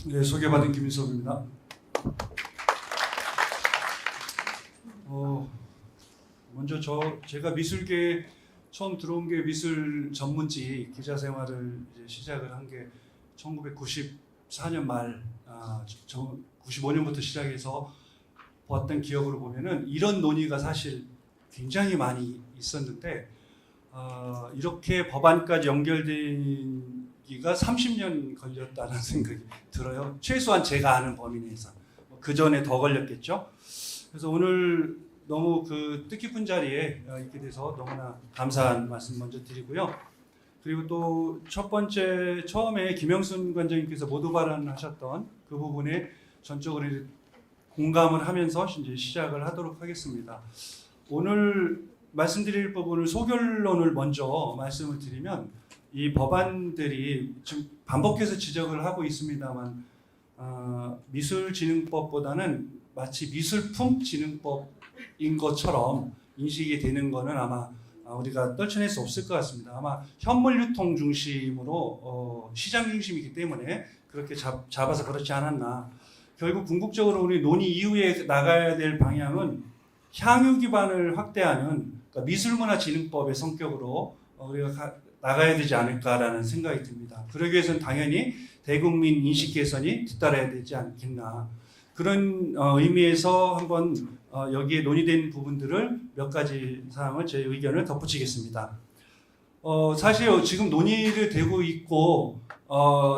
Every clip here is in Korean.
네, 소개받은 김인섭입니다. 먼저 제가 미술계에 처음 들어온 게 미술 전문지 기자 생활을 이제 시작을 한 게 1994년 말, 95년부터 시작해서 보았던 기억으로 보면은 이런 논의가 사실 굉장히 많이 있었는데 이렇게 법안까지 연결되기가 30년 걸렸다는 생각이 들어요. 최소한 제가 아는 범위 내에서. 그 전에 더 걸렸겠죠. 그래서 오늘 너무 그 뜻깊은 자리에 있게 돼서 너무나 감사한 말씀 먼저 드리고요. 그리고 또 첫 번째 처음에 김영순 관장님께서 모두 발언하셨던 그 부분에 전적으로 공감을 하면서 이제 시작을 하도록 하겠습니다. 오늘 말씀드릴 부분을 소결론을 먼저 말씀을 드리면 이 법안들이 지금 반복해서 지적을 하고 있습니다만 미술진흥법보다는 마치 미술품진흥법인 것처럼 인식이 되는 것은 아마 우리가 떨쳐낼 수 없을 것 같습니다. 아마 현물유통 중심으로 시장 중심이기 때문에 그렇게 잡아서 그렇지 않았나. 결국 궁극적으로 우리 논의 이후에 나가야 될 방향은 향유 기반을 확대하는 그러니까 미술문화진흥법의 성격으로 우리가 나가야 되지 않을까라는 생각이 듭니다. 그러기 위해서는 당연히 대국민 인식 개선이 뒤따라야 되지 않겠나. 그런 의미에서 한번 여기에 논의된 부분들을 몇 가지 사항을 제 의견을 덧붙이겠습니다. 사실 지금 논의를 되고 있고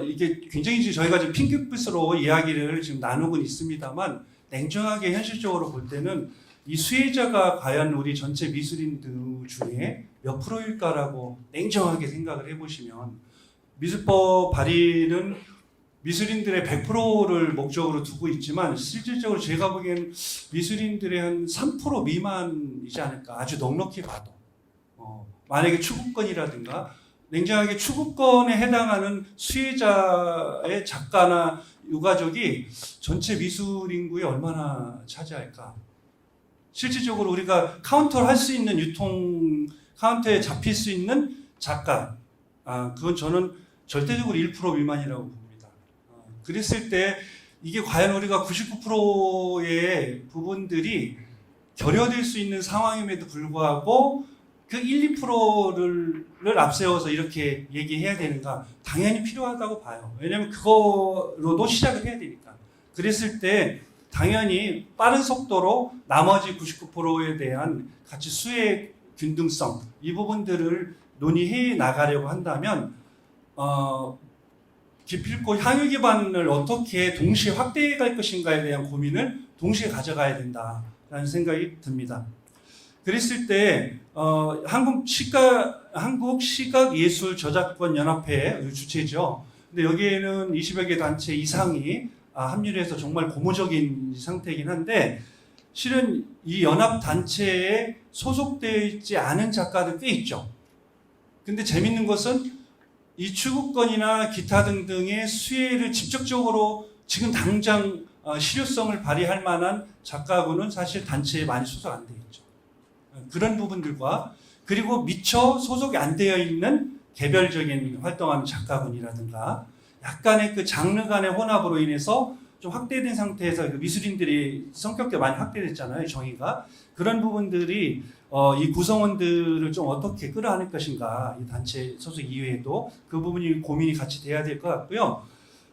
이게 굉장히 저희가 지금 핑크빛으로 이야기를 지금 나누고 있습니다만 냉정하게 현실적으로 볼 때는 이 수혜자가 과연 우리 전체 미술인들 중에 몇 프로일까라고 냉정하게 생각을 해보시면 미술법 발의는 미술인들의 100%를 목적으로 두고 있지만 실질적으로 제가 보기에는 미술인들의 한 3% 미만이지 않을까 아주 넉넉히 봐도 만약에 추구권이라든가 냉정하게 추구권에 해당하는 수혜자의 작가나 유가족이 전체 미술 인구에 얼마나 차지할까 실질적으로 우리가 카운터를 할 수 있는 유통 카운터에 잡힐 수 있는 작가 그건 저는 절대적으로 1% 미만이라고 봅니다. 그랬을 때 이게 과연 우리가 99%의 부분들이 결여될 수 있는 상황임에도 불구하고 그 1, 2%를 앞세워서 이렇게 얘기해야 되는가? 당연히 필요하다고 봐요. 왜냐하면 그거로도 시작을 해야 되니까. 그랬을 때 당연히 빠른 속도로 나머지 99%에 대한 가치 수혜 균등성 이 부분들을 논의해 나가려고 한다면 기필코 향유 기반을 어떻게 동시에 확대해 갈 것인가에 대한 고민을 동시에 가져가야 된다라는 생각이 듭니다. 그랬을 때 한국시각예술저작권연합회 주체죠. 근데 여기에는 20여 개 단체 이상이 합류를 해서 정말 고무적인 상태이긴 한데 실은 이 연합 단체에 소속되어 있지 않은 작가들 꽤 있죠. 근데 재밌는 것은 이 추구권이나 기타 등등의 수혜를 직접적으로 지금 당장 실효성을 발휘할 만한 작가군은 사실 단체에 많이 소속 안 되어 있죠. 그런 부분들과 그리고 미처 소속이 안 되어 있는 개별적인 활동하는 작가군이라든가 약간의 그 장르 간의 혼합으로 인해서 좀 확대된 상태에서 미술인들이 성격도 많이 확대됐잖아요. 정의가. 그런 부분들이 이 구성원들을 좀 어떻게 끌어안을 것인가 이 단체 소속 이외에도 그 부분이 고민이 같이 돼야 될 것 같고요.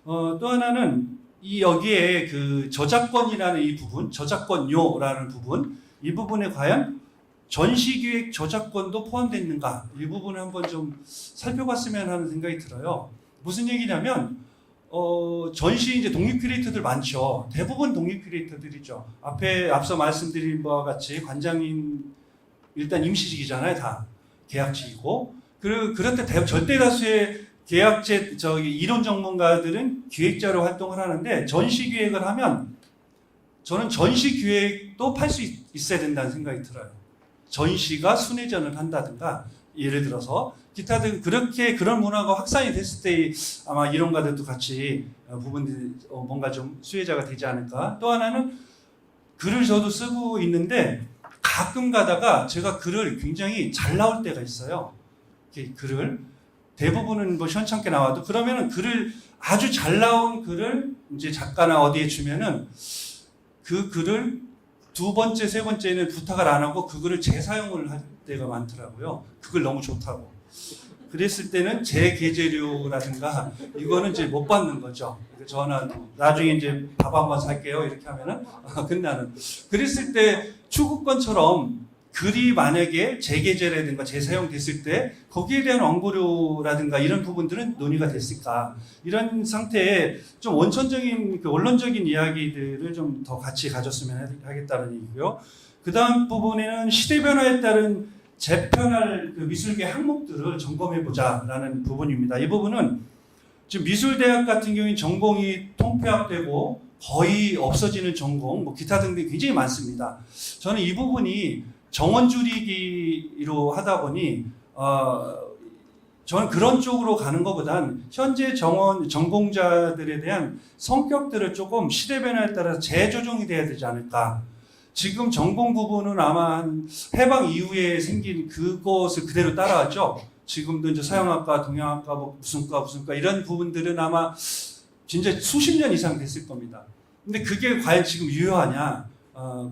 또 하나는 이 여기에 그 저작권이라는 이 부분, 저작권료라는 부분 이 부분에 과연 전시기획 저작권도 포함되어 있는가 이 부분을 한번 좀 살펴봤으면 하는 생각이 들어요. 무슨 얘기냐면 전시 이제 독립 큐레이터들 많죠. 대부분 독립 큐레이터들이죠. 앞서 말씀드린 바와 같이 관장님 일단 임시직이잖아요. 다 계약직이고 그런데 절대 다수의 계약제 이론 전문가들은 기획자로 활동을 하는데 전시 기획을 하면 저는 전시 기획도 팔 수 있어야 된다는 생각이 들어요. 전시가 순회전을 한다든가 예를 들어서 기타 등 그렇게 그런 문화가 확산이 됐을 때 아마 이론가들도 같이 부분들이 뭔가 좀 수혜자가 되지 않을까. 또 하나는 글을 저도 쓰고 있는데 가끔 가다가 제가 글을 굉장히 잘 나올 때가 있어요. 글을 대부분은 뭐 시원찮게 나와도 그러면은 글을 아주 잘 나온 글을 이제 작가나 어디에 주면은 그 글을 두 번째, 세 번째는 부탁을 안 하고 그 글을 재사용을 할 때가 많더라고요. 그 글 너무 좋다고. 그랬을 때는 재계재료라든가 이거는 이제 못 받는 거죠. 저는 나중에 이제 밥 한번 살게요 이렇게 하면은 끝나는. 그랬을 때 추구권처럼 글이 만약에 재계재라든가 재사용됐을 때 거기에 대한 원고료라든가 이런 부분들은 논의가 됐을까, 이런 상태에 좀 원천적인 그 원론적인 이야기들을 좀 더 같이 가졌으면 하겠다는 얘기고요. 그 다음 부분에는 시대 변화에 따른 재편할 그 미술계 항목들을 점검해보자라는 부분입니다. 이 부분은 지금 미술대학 같은 경우에 전공이 통폐합되고 거의 없어지는 전공, 뭐 기타 등등 굉장히 많습니다. 저는 이 부분이 정원 줄이기로 하다 보니 저는 그런 쪽으로 가는 것보단 현재 전공자들에 대한 성격들을 조금 시대 변화에 따라서 재조정이 돼야 되지 않을까. 지금 전공 부분은 아마 한 해방 이후에 생긴 그것을 그대로 따라왔죠. 지금도 이제 서양학과, 동양학과, 뭐 무슨과 이런 부분들은 아마 진짜 수십 년 이상 됐을 겁니다. 근데 그게 과연 지금 유효하냐?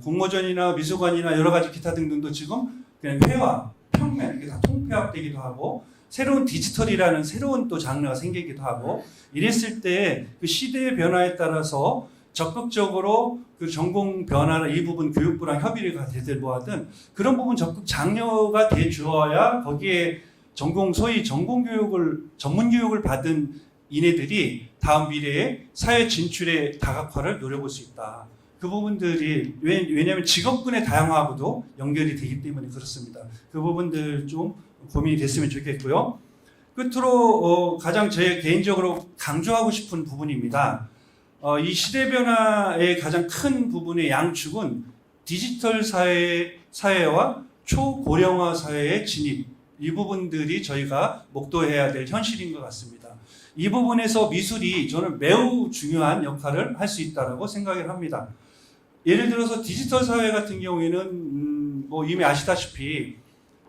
공모전이나 미술관이나 여러 가지 기타 등등도 지금 그냥 회화, 평면 이게 다 통폐합되기도 하고 새로운 디지털이라는 새로운 또 장르가 생기기도 하고 이랬을 때 그 시대의 변화에 따라서 적극적으로 그 전공 변화나 이 부분 교육부랑 협의가 되든 뭐하든 그런 부분 적극 장려가 돼 주어야 거기에 소위 전공 교육을 전문 교육을 받은 이네들이 다음 미래에 사회 진출의 다각화를 노려볼 수 있다. 그 부분들이 왜냐하면 직업군의 다양화하고도 연결이 되기 때문에 그렇습니다. 그 부분들 좀 고민이 됐으면 좋겠고요. 끝으로 가장 제 개인적으로 강조하고 싶은 부분입니다. 이 시대 변화의 가장 큰 부분의 양축은 디지털 사회와 초고령화 사회의 진입, 이 부분들이 저희가 목도해야 될 현실인 것 같습니다. 이 부분에서 미술이 저는 매우 중요한 역할을 할 수 있다고 생각을 합니다. 예를 들어서 디지털 사회 같은 경우에는 뭐 이미 아시다시피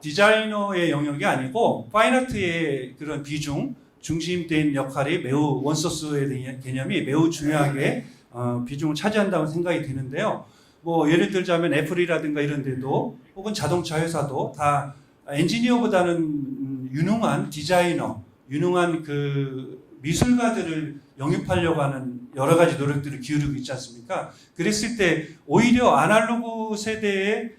디자이너의 영역이 아니고 파인아트의 그런 중심된 역할이 매우 원소스에 대한 개념이 매우 중요하게 비중을 차지한다고 생각이 드는데요. 뭐 예를 들자면 애플이라든가 이런 데도 혹은 자동차 회사도 다 엔지니어보다는 유능한 디자이너, 유능한 그 미술가들을 영입하려고 하는 여러 가지 노력들을 기울이고 있지 않습니까? 그랬을 때 오히려 아날로그 세대의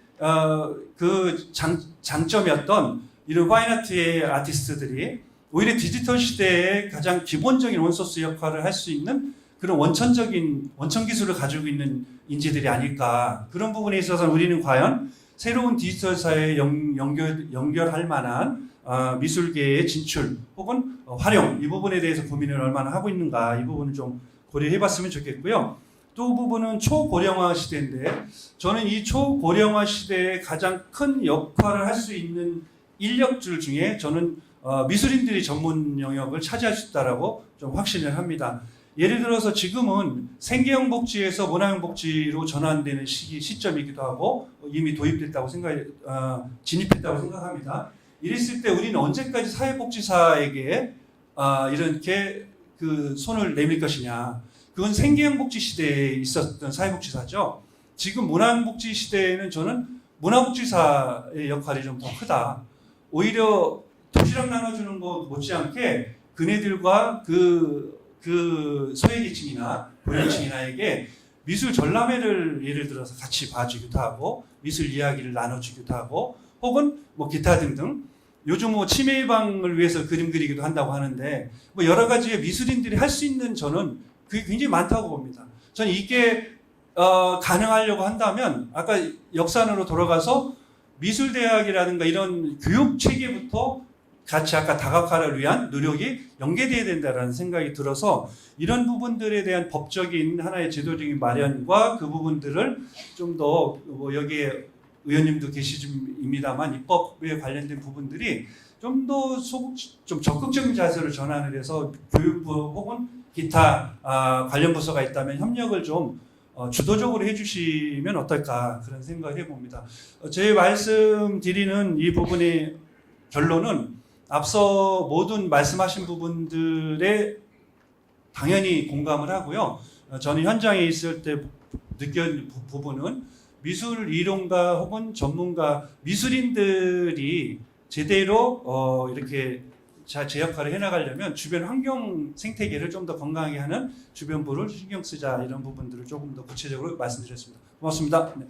그 장점이었던 이런 파인아트의 아티스트들이 오히려 디지털 시대의 가장 기본적인 원소스 역할을 할 수 있는 그런 원천 기술을 가지고 있는 인재들이 아닐까. 그런 부분에 있어서 우리는 과연 새로운 디지털 사회에 연결할 만한 미술계의 진출 혹은 활용, 이 부분에 대해서 고민을 얼마나 하고 있는가, 이 부분을 좀 고려해봤으면 좋겠고요. 또 부분은 초고령화 시대인데 저는 이 초고령화 시대에 가장 큰 역할을 할 수 있는 인력줄 중에 저는 미술인들이 전문 영역을 차지할 수 있다라고 좀 확신을 합니다. 예를 들어서 지금은 생계형 복지에서 문화형 복지로 전환되는 시점이기도 하고 이미 도입됐다고 진입했다고 생각합니다. 이랬을 때 우리는 언제까지 사회복지사에게 이렇게 그 손을 내밀 것이냐. 그건 생계형 복지 시대에 있었던 사회복지사죠. 지금 문화형 복지 시대에는 저는 문화복지사의 역할이 좀 더 크다. 오히려 도시락 나눠주는 것 못지않게 그네들과 그 소외계층이나 고령층이나에게 미술 전람회를 예를 들어서 같이 봐주기도 하고 미술 이야기를 나눠주기도 하고 혹은 뭐 기타 등등 요즘 뭐 치매 예방을 위해서 그림 그리기도 한다고 하는데 뭐 여러 가지의 미술인들이 할 수 있는 저는 그게 굉장히 많다고 봅니다. 저는 이게 가능하려고 한다면 아까 역산으로 돌아가서 미술대학이라든가 이런 교육 체계부터 같이 아까 다각화를 위한 노력이 연계돼야 된다는 생각이 들어서 이런 부분들에 대한 법적인 하나의 제도적인 마련과 그 부분들을 좀 더 뭐 여기에 의원님도 계시집니다만 입법에 관련된 부분들이 좀 더 좀 적극적인 자세를 전환을 해서 교육부 혹은 기타 관련 부서가 있다면 협력을 좀 주도적으로 해주시면 어떨까 그런 생각을 해봅니다. 제 말씀드리는 이 부분의 결론은 앞서 모든 말씀하신 부분들에 당연히 공감을 하고요. 저는 현장에 있을 때 느낀 부분은 미술 이론가 혹은 전문가 미술인들이 제대로 이렇게 제 역할을 해나가려면 주변 환경 생태계를 좀 더 건강하게 하는 주변부를 신경 쓰자, 이런 부분들을 조금 더 구체적으로 말씀드렸습니다. 고맙습니다. 네.